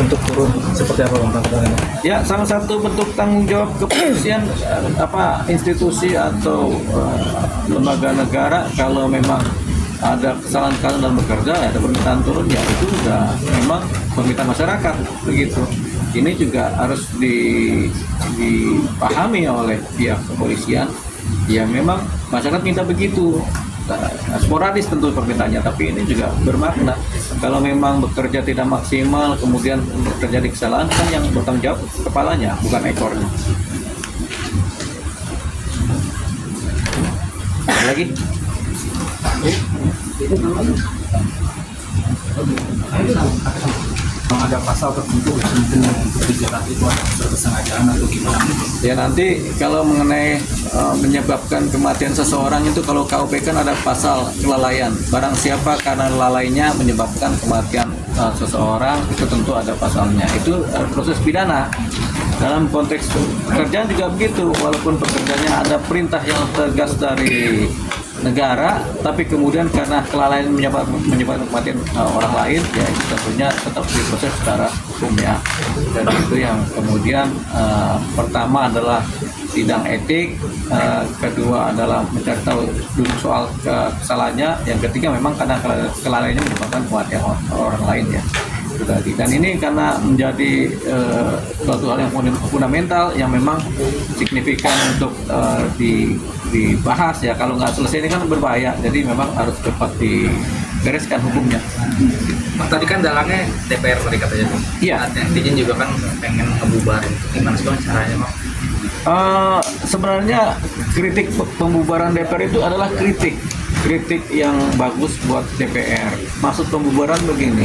untuk turun seperti apa Bang tanggapannya? Ya, salah satu bentuk tanggung jawab kepolisian institusi atau lembaga negara kalau memang ada kesalahan-kesalahan dalam bekerja, ada permintaan turun, ya itu sudah memang permintaan masyarakat begitu. Ini juga harus dipahami oleh pihak kepolisian. Ya memang masyarakat minta begitu. Sporadis tentu permintaannya, tapi ini juga bermakna. Kalau memang bekerja tidak maksimal, kemudian terjadi kesalahan, kan yang bertanggung jawab kepalanya, bukan ekornya. Ada lagi? Ada pasal tertentu yang mungkin untuk dijerat itu ada kesengajaan atau gimana? Ya nanti kalau mengenai menyebabkan kematian seseorang itu kalau KUP kan ada pasal kelalaian. Barang siapa karena lalainya menyebabkan kematian seseorang itu tentu ada pasalnya. Itu proses pidana. Dalam konteks pekerjaan juga begitu. Walaupun pekerjaannya ada perintah yang tegas dari negara, tapi kemudian karena kelalaian menyebabkan kematian orang lain, ya itu tentunya tetap diproses secara hukum ya. Dan itu yang kemudian pertama adalah sidang etik, kedua adalah mencari tahu dulu soal kesalahannya, yang ketiga memang karena kelalaiannya menyebabkan kematian orang lain ya. Itu tadi. Dan ini karena menjadi suatu hal yang fundamental yang memang signifikan untuk dibahas ya. Kalau nggak selesai ini kan berbahaya, jadi memang harus cepat dibereskan hukumnya. Tadi kan dalangnya DPR tadi katanya. Iya. Netizen juga kan pengen ngebubarin. Gimana sih Bang caranya Bang? Sebenarnya kritik pembubaran DPR itu adalah kritik yang bagus buat DPR. Maksud pembubaran begini,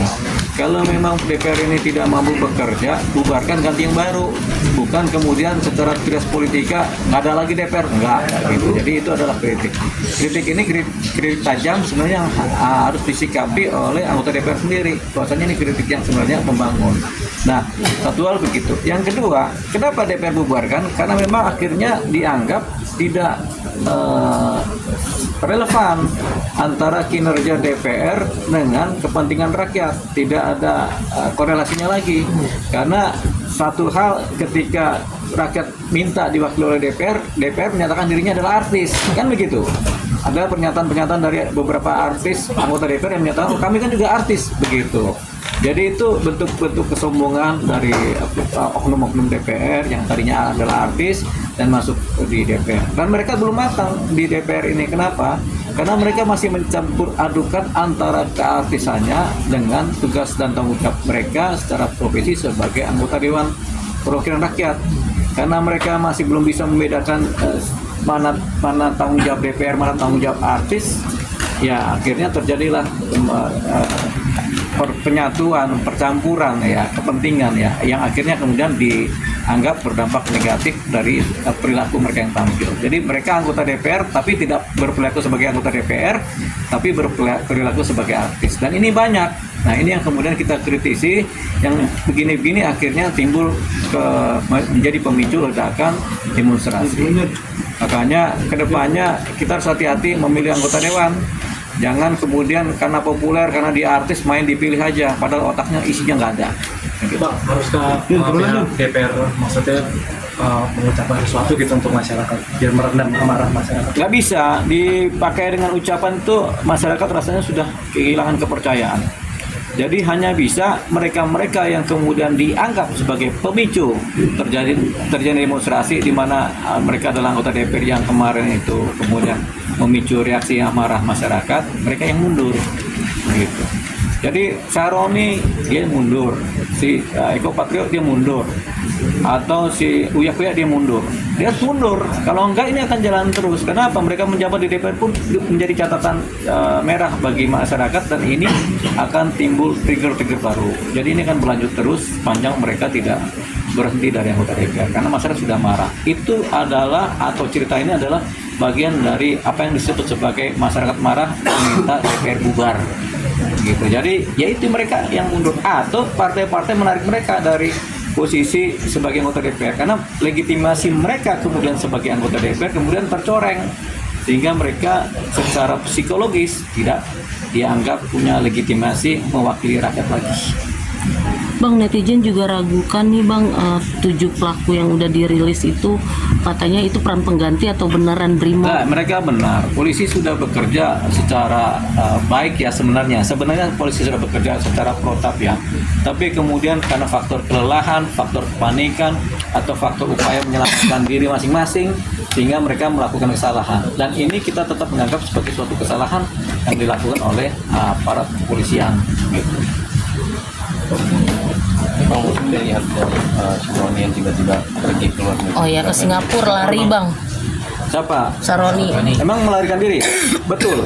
kalau memang DPR ini tidak mampu bekerja, bubarkan, ganti yang baru. Bukan kemudian secara kritis politika nggak ada lagi DPR, enggak gitu. Jadi itu adalah kritik. Kritik ini kritik tajam sebenarnya yang harus disikapi oleh anggota DPR sendiri. Bahwasanya ini kritik yang sebenarnya membangun. Nah, satu hal begitu. Yang kedua, kenapa DPR bubarkan? Karena memang akhirnya dianggap tidak relevan antara kinerja DPR dengan kepentingan rakyat. Tidak ada korelasinya lagi. Karena satu hal ketika rakyat minta diwakili oleh DPR menyatakan dirinya adalah artis. Kan begitu. Ada pernyataan-pernyataan dari beberapa artis anggota DPR yang menyatakan, oh, kami kan juga artis, begitu. Jadi itu bentuk-bentuk kesombongan dari oknum-oknum DPR yang tadinya adalah artis dan masuk di DPR. Dan mereka belum matang di DPR ini. Kenapa? Karena mereka masih mencampur adukan antara keartisannya dengan tugas dan tanggung jawab mereka secara profesi sebagai anggota Dewan Perwakilan Rakyat. Karena mereka masih belum bisa membedakan mana tanggung jawab DPR, mana tanggung jawab artis, ya akhirnya terjadilah penyatuan, percampuran ya, kepentingan ya, yang akhirnya kemudian dianggap berdampak negatif dari perilaku mereka yang tampil. Jadi mereka anggota DPR tapi tidak berperilaku sebagai anggota DPR, tapi berperilaku sebagai artis. Dan ini banyak. Nah, ini yang kemudian kita kritisi, yang begini-begini akhirnya timbul menjadi pemicu ledakan demonstrasi. Makanya kedepannya kita harus hati-hati memilih anggota dewan. Jangan kemudian karena populer, karena dia artis main dipilih aja, padahal otaknya isinya nggak ada. Bang, haruskah DPR maksudnya mengucapkan sesuatu gitu untuk masyarakat biar meredam amarah masyarakat? Nggak bisa dipakai dengan ucapan itu, masyarakat rasanya sudah kehilangan kepercayaan. Jadi hanya bisa mereka-mereka yang kemudian dianggap sebagai pemicu terjadi demonstrasi di mana mereka adalah anggota DPR yang kemarin itu kemudian memicu reaksi amarah masyarakat, mereka yang mundur. Gitu. Jadi Saroni dia mundur, si Eko Patrio dia mundur, atau si Uya Kuya dia mundur. Dia mundur. Kalau enggak ini akan jalan terus. Kenapa? Mereka menjabat di DPR pun menjadi catatan merah bagi masyarakat, dan ini akan timbul trigger-trigger baru. Jadi ini akan berlanjut terus panjang, mereka tidak berhenti dari anggota DPR karena masyarakat sudah marah. Itu adalah, atau cerita ini adalah bagian dari apa yang disebut sebagai masyarakat marah meminta DPR bubar. Gitu. Jadi yaitu mereka yang mundur, atau partai-partai menarik mereka dari posisi sebagai anggota DPR karena legitimasi mereka kemudian sebagai anggota DPR kemudian tercoreng, sehingga mereka secara psikologis tidak dianggap punya legitimasi mewakili rakyat lagi. Bang, netizen juga ragukan nih Bang, 7 pelaku yang udah dirilis itu katanya itu peran pengganti atau beneran Brimo? Nah, mereka benar. Polisi sudah bekerja secara baik ya sebenarnya. Sebenarnya polisi sudah bekerja secara protap ya. Tapi kemudian karena faktor kelelahan, faktor kepanikan, atau faktor upaya menyelamatkan diri masing-masing, sehingga mereka melakukan kesalahan. Dan ini kita tetap menganggap sebagai suatu kesalahan yang dilakukan oleh aparat kepolisian. Gitu. Bang, sudah lihat dari Saroni yang tiba-tiba pergi keluar negeri. Oh ya, ke Singapura lari Bang, Siapa? Saroni. Emang melarikan diri? Betul.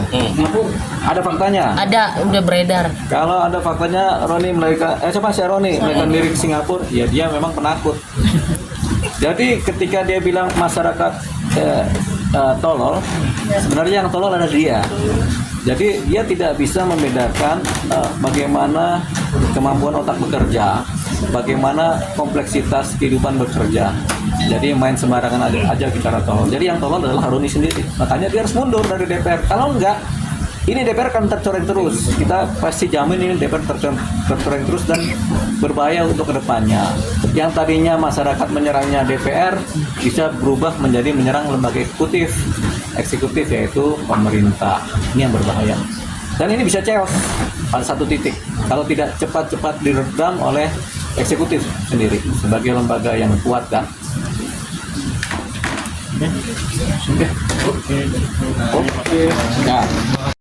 Ada faktanya. Ada, udah beredar. Kalau ada faktanya Roni melarikan, siapa sih Roni melarikan diri ke Singapura? Ya dia memang penakut. Jadi ketika dia bilang masyarakat tolol, sebenarnya yang tolol adalah dia. Jadi dia tidak bisa membedakan bagaimana kemampuan otak bekerja, bagaimana kompleksitas kehidupan bekerja. Jadi main sembarangan aja bicara tolol. Jadi yang tolol adalah Roni sendiri. Makanya dia harus mundur dari DPR. Kalau enggak, ini DPR akan tercoreng terus. Kita pasti jamin ini DPR tercoreng terus dan berbahaya untuk kedepannya. Yang tadinya masyarakat menyerangnya DPR bisa berubah menjadi menyerang lembaga eksekutif yaitu pemerintah. Ini yang berbahaya. Dan ini bisa chaos pada satu titik kalau tidak cepat-cepat diredam oleh eksekutif sendiri sebagai lembaga yang kuat kan. Oke. Nah.